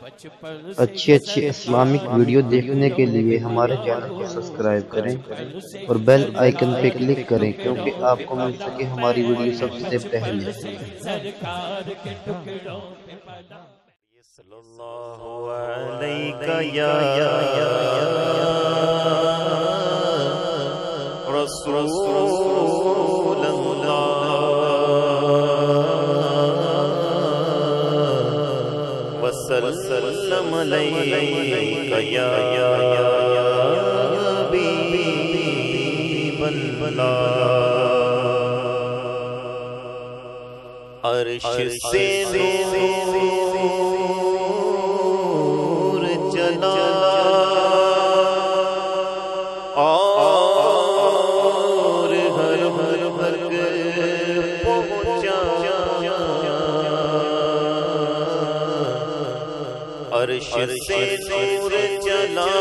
اچھی Islamic video دیکھنے کے لیے ہمارے چینل کو سبسکرائب کریں اور بیل آئیکن پہ کلک کریں کیونکہ آپ کو مل سکے ہماری ویڈیو سب سے پہلے۔ صلی اللہ علیہ یا رسول اللہ وسلم علیہ یا حبیب اللہ۔ عرش سے نور چلا اور ہر بھگ پہنچا، عرش سے نور چلا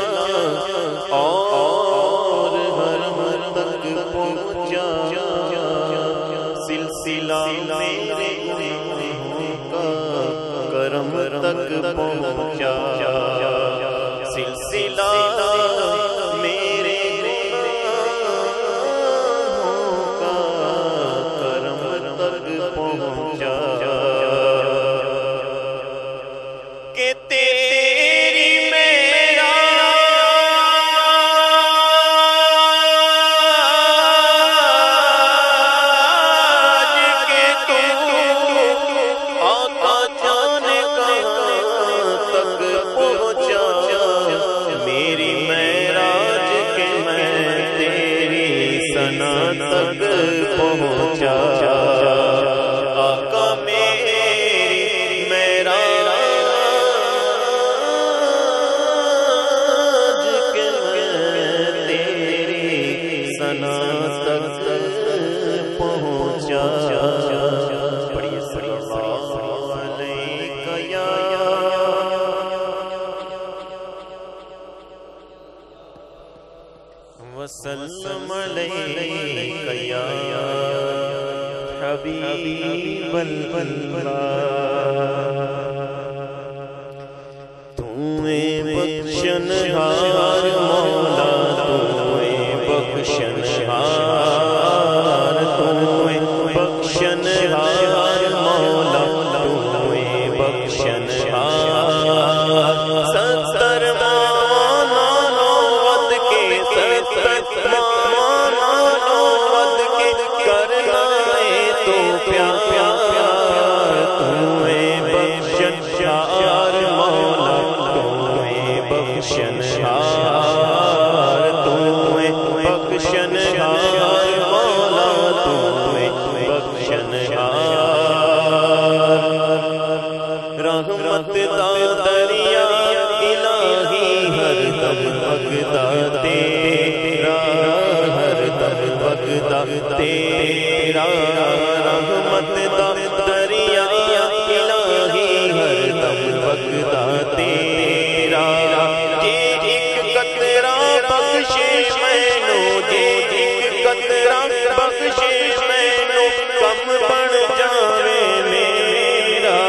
اور ہر تک پہنچا، سلسلہ میرے گناہوں کا کرم تک پہنچا، سلسلہ میرے گناہوں کا کرم تک پہنچا، کہ تیری تک پہنچا، آقا میری معراج کے میں تیری ثنا تک پہنچا، بڑی علیکہ یا وسلم علیکہ یا حبیب اللہ۔ تمہیں بخشنہار مولا، تمہیں بخشنہار، تمہیں بخشنہار مولا، تمہیں بخشنہار، ستر بخشنہار، تمہیں بخشنہار مولا، تمہیں بخشنہار، رحمت دا دریا الہی ہر دم بغدا تیرا، ہر دم بغدا تیرا، رحمت دا دریا الہی ہر دم بغدا تیرا، بخشش مینو جے ایک قطرہ بخشش مینو کم بن جاوے میرا،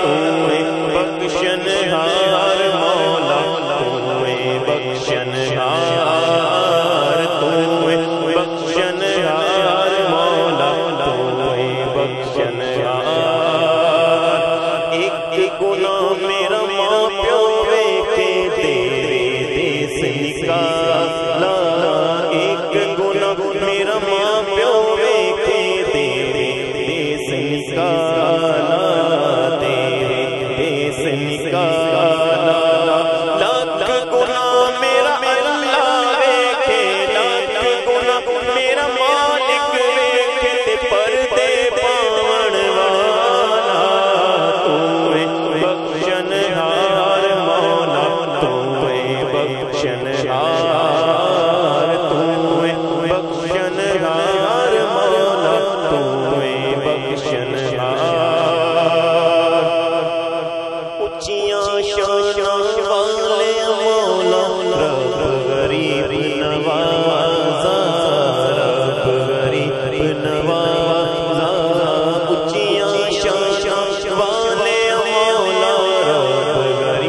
تمہیں بخشنہار مولا، تمہیں بخشنہار، تمہیں بخشنہار مولا، تمہیں بخشنہار، ایک گناہ میرا ماں پیو ویکھے تیرے دیس نکالا، ایک گناہ میرا ماں پیو ویکھے تیرے دیس نکالا، تیرے دیس نکالا، لاکھ گناہ میرا اللہ ویکھے، لاکھ گناہ میرا مالک ویکھے، پردے پاون والا، تمہیں بخشنہار مولا، تمہیں بخشنہار، تمہیں بخشنہار مولا، تمہیں بخشنہار، اونچیاں شاناں والے مولا، رب غریب نوازا، رب غریب نوازا، اونچیاں شاناں والے مولا، رب غریب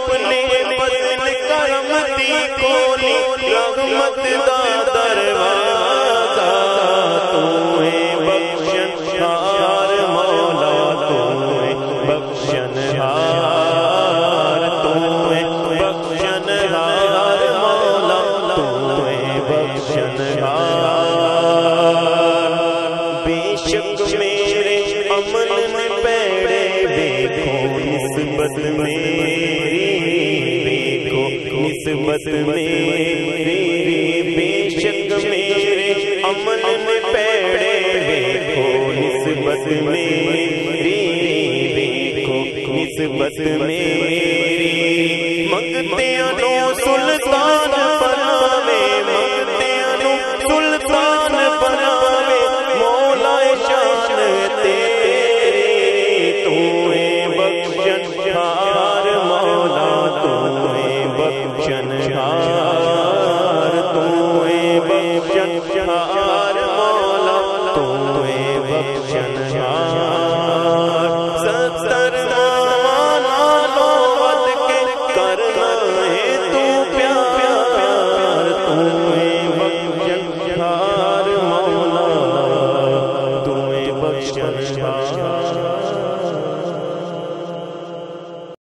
اپنے فضل کرم دی کھولی رحمت دا دروازہ تو ہے بخشنہار مولا تو ہے بخشنہار تو ہے بخشنہار مولا تو ہے بخشنہار بے شک میرے عمل میں پیڑے دیکھو نسبت میری دیکھو نسبت میری بے شک میرے عمل میں پیڑے دیکھو نسبت میری دیکھو نسبت میری منگتے انو سلطان بناوے منگتے انو سلطان بناوے مولا شان تیری تو ہے بخشنہار مولا تو ہے بخشنہار